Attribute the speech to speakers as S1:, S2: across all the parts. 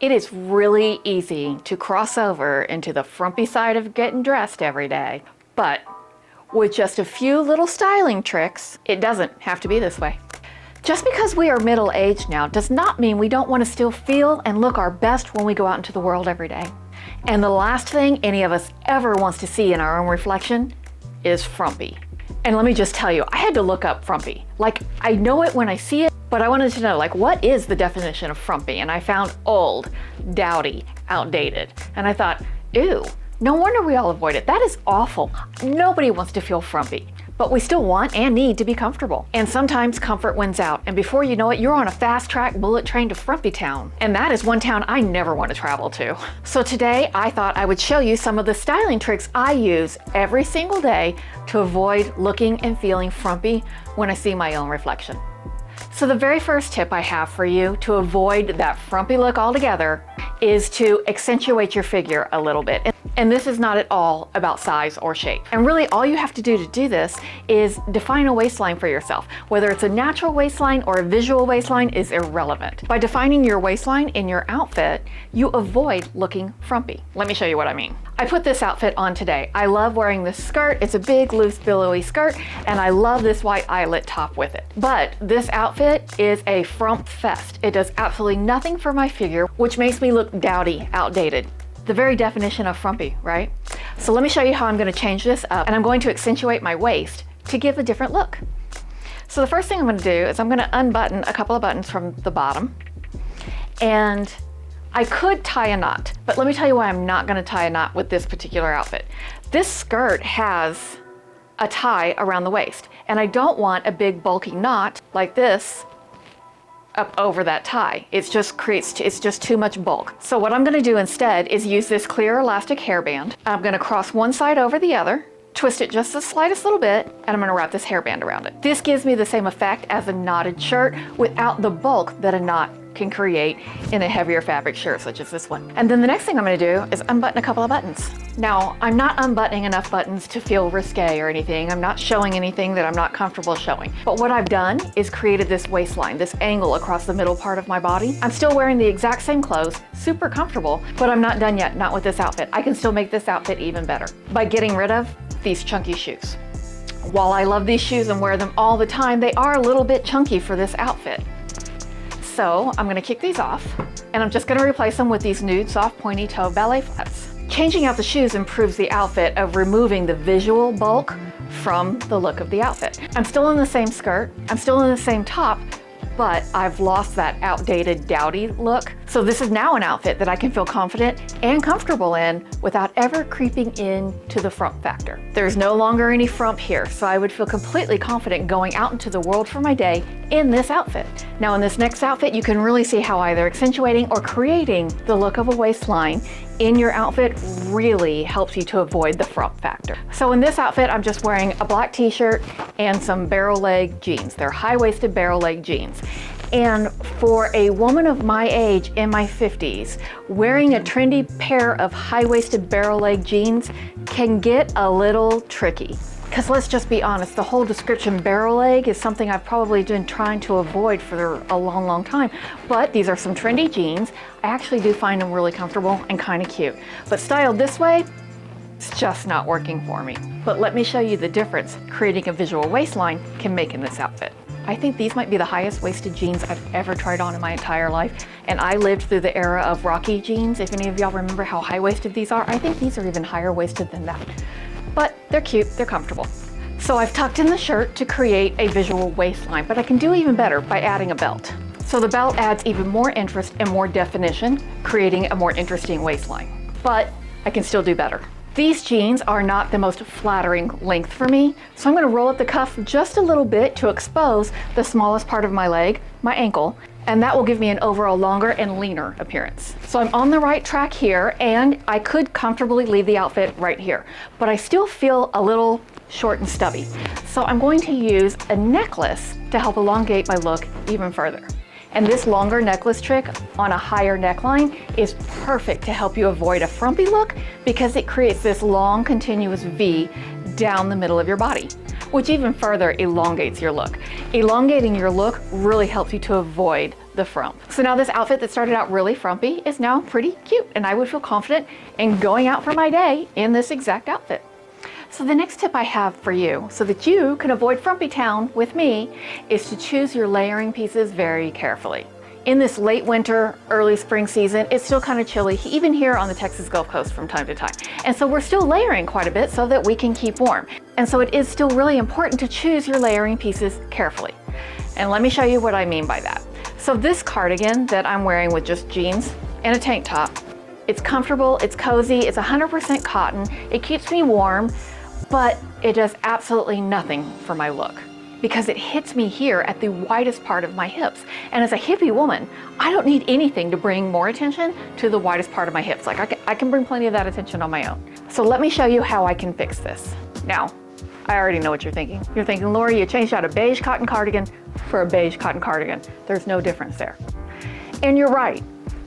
S1: It is really easy to cross over into the frumpy side of getting dressed every day, but with just a few little styling tricks, it doesn't have to be this way. Just because we are middle-aged now does not mean we don't want to still feel and look our best when we go out into the world every day. And the last thing any of us ever wants to see in our own reflection is frumpy. And let me just tell you, I had to look up frumpy. Like, I know it when I see it, but I wanted to know, like, what is the definition of frumpy? And I found old, dowdy, outdated. And I thought, ew, no wonder we all avoid it. That is awful. Nobody wants to feel frumpy, but we still want and need to be comfortable. And sometimes comfort wins out. And before you know it, you're on a fast track bullet train to Frumpy Town. And that is one town I never want to travel to. So today I thought I would show you some of the styling tricks I use every single day to avoid looking and feeling frumpy when I see my own reflection. So the very first tip I have for you to avoid that frumpy look altogether is to accentuate your figure a little bit. And this is not at all about size or shape. And really all you have to do this is define a waistline for yourself. Whether it's a natural waistline or a visual waistline is irrelevant. By defining your waistline in your outfit, you avoid looking frumpy. Let me show you what I mean. I put this outfit on today. I love wearing this skirt. It's a big, loose, billowy skirt, and I love this white eyelet top with it. But this outfit is a frump fest. It does absolutely nothing for my figure, which makes me look dowdy, outdated. The very definition of frumpy, right? So let me show you how I'm going to change this up, and I'm going to accentuate my waist to give a different look. So the first thing I'm going to do is I'm going to unbutton a couple of buttons from the bottom, and I could tie a knot, but let me tell you why I'm not going to tie a knot with this particular outfit. This skirt has a tie around the waist, and I don't want a big bulky knot like this up over that tie. It's just too much bulk. So what I'm going to do instead is use this clear elastic hairband. I'm going to cross one side over the other, twist it just the slightest little bit, and I'm going to wrap this hairband around it. This gives me the same effect as a knotted shirt without the bulk that a knot can create in a heavier fabric shirt such as this one. And then the next thing I'm going to do is unbutton a couple of buttons. Now, I'm not unbuttoning enough buttons to feel risque or anything. I'm not showing anything that I'm not comfortable showing. But what I've done is created this waistline, this angle across the middle part of my body. I'm still wearing the exact same clothes, super comfortable, but I'm not done yet, not with this outfit. I can still make this outfit even better by getting rid of these chunky shoes. While I love these shoes and wear them all the time, they are a little bit chunky for this outfit. So I'm going to kick these off, and I'm just going to replace them with these nude soft pointy toe ballet flats. Changing out the shoes improves the outfit of removing the visual bulk from the look of the outfit. I'm still in the same skirt, I'm still in the same top, but I've lost that outdated dowdy look. So this is now an outfit that I can feel confident and comfortable in without ever creeping into the frump factor. There's no longer any frump here, so I would feel completely confident going out into the world for my day in this outfit. Now in this next outfit, you can really see how either accentuating or creating the look of a waistline in your outfit really helps you to avoid the frump factor. So in this outfit, I'm just wearing a black t-shirt and some barrel leg jeans. They're high-waisted barrel leg jeans. And for a woman of my age in my 50s, wearing a trendy pair of high-waisted barrel leg jeans can get a little tricky. Because let's just be honest, the whole description barrel leg is something I've probably been trying to avoid for a long, long time. But these are some trendy jeans. I actually do find them really comfortable and kind of cute. But styled this way, it's just not working for me. But let me show you the difference creating a visual waistline can make in this outfit. I think these might be the highest waisted jeans I've ever tried on in my entire life. And I lived through the era of Rocky jeans. If any of y'all remember how high-waisted these are, I think these are even higher waisted than that. But they're cute, they're comfortable. So I've tucked in the shirt to create a visual waistline, but I can do even better by adding a belt. So the belt adds even more interest and more definition, creating a more interesting waistline. But I can still do better. These jeans are not the most flattering length for me, so I'm going to roll up the cuff just a little bit to expose the smallest part of my leg, my ankle, and that will give me an overall longer and leaner appearance. So I'm on the right track here, and I could comfortably leave the outfit right here, but I still feel a little short and stubby. So I'm going to use a necklace to help elongate my look even further. And this longer necklace trick on a higher neckline is perfect to help you avoid a frumpy look because it creates this long continuous V down the middle of your body. which even further elongates your look. Elongating your look really helps you to avoid the frump. So now this outfit that started out really frumpy is now pretty cute, and I would feel confident in going out for my day in this exact outfit. So the next tip I have for you, so that you can avoid frumpy town with me, is to choose your layering pieces very carefully. In this late winter, early spring season, it's still kind of chilly, even here on the Texas Gulf Coast from time to time. And so we're still layering quite a bit so that we can keep warm. And so it is still really important to choose your layering pieces carefully. And let me show you what I mean by that. So this cardigan that I'm wearing with just jeans and a tank top, it's comfortable, it's cozy, it's 100% cotton, it keeps me warm, but it does absolutely nothing for my look, because it hits me here at the widest part of my hips. And as a hippie woman, I don't need anything to bring more attention to the widest part of my hips. Like I can bring plenty of that attention on my own. So let me show you how I can fix this. Now, I already know what you're thinking. You're thinking, Lori, you changed out a beige cotton cardigan for a beige cotton cardigan. There's no difference there. And you're right,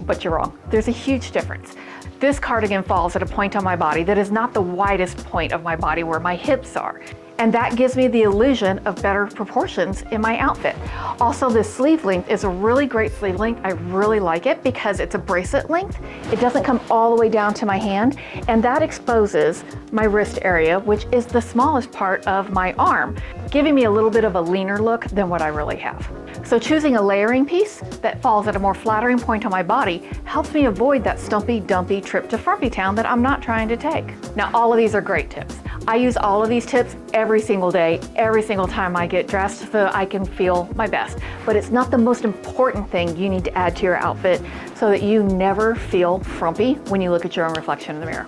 S1: but you're wrong. There's a huge difference. This cardigan falls at a point on my body that is not the widest point of my body where my hips are. And that gives me the illusion of better proportions in my outfit. Also, this sleeve length is a really great sleeve length. I really like it because it's a bracelet length. It doesn't come all the way down to my hand, and that exposes my wrist area, which is the smallest part of my arm, giving me a little bit of a leaner look than what I really have. So choosing a layering piece that falls at a more flattering point on my body helps me avoid that stumpy, dumpy trip to frumpy town that I'm not trying to take. Now, all of these are great tips. I use all of these tips every single day, every single time I get dressed so that I can feel my best. But it's not the most important thing you need to add to your outfit so that you never feel frumpy when you look at your own reflection in the mirror.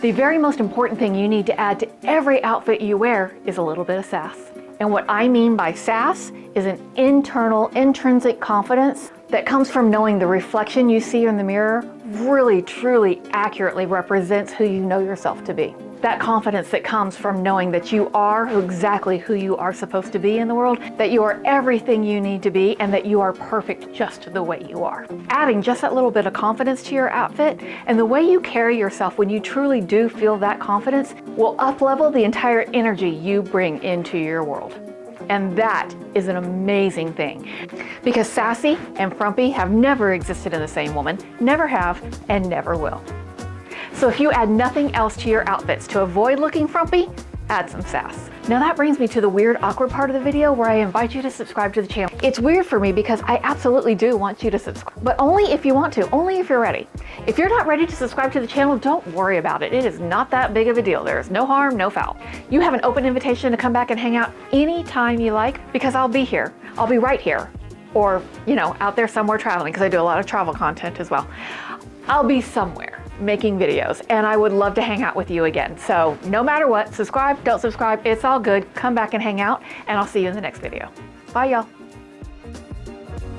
S1: The very most important thing you need to add to every outfit you wear is a little bit of sass. And what I mean by sass is an internal, intrinsic confidence that comes from knowing the reflection you see in the mirror really, truly, accurately represents who you know yourself to be. That confidence that comes from knowing that you are exactly who you are supposed to be in the world, that you are everything you need to be, and that you are perfect just the way you are. Adding just that little bit of confidence to your outfit and the way you carry yourself when you truly do feel that confidence will up-level the entire energy you bring into your world. And that is an amazing thing, because sassy and frumpy have never existed in the same woman, never have, and never will. So if you add nothing else to your outfits to avoid looking frumpy, add some sass. Now that brings me to the weird, awkward part of the video where I invite you to subscribe to the channel. It's weird for me because I absolutely do want you to subscribe, but only if you want to, only if you're ready. If you're not ready to subscribe to the channel, don't worry about it. It is not that big of a deal. There is no harm, no foul. You have an open invitation to come back and hang out anytime you like, because I'll be here. I'll be right here. Or, out there somewhere traveling, because I do a lot of travel content as well. I'll be somewhere making videos, and I would love to hang out with you again. So no matter what, subscribe, don't subscribe, it's all good. Come back and hang out, and I'll see you in the next video. Bye, y'all.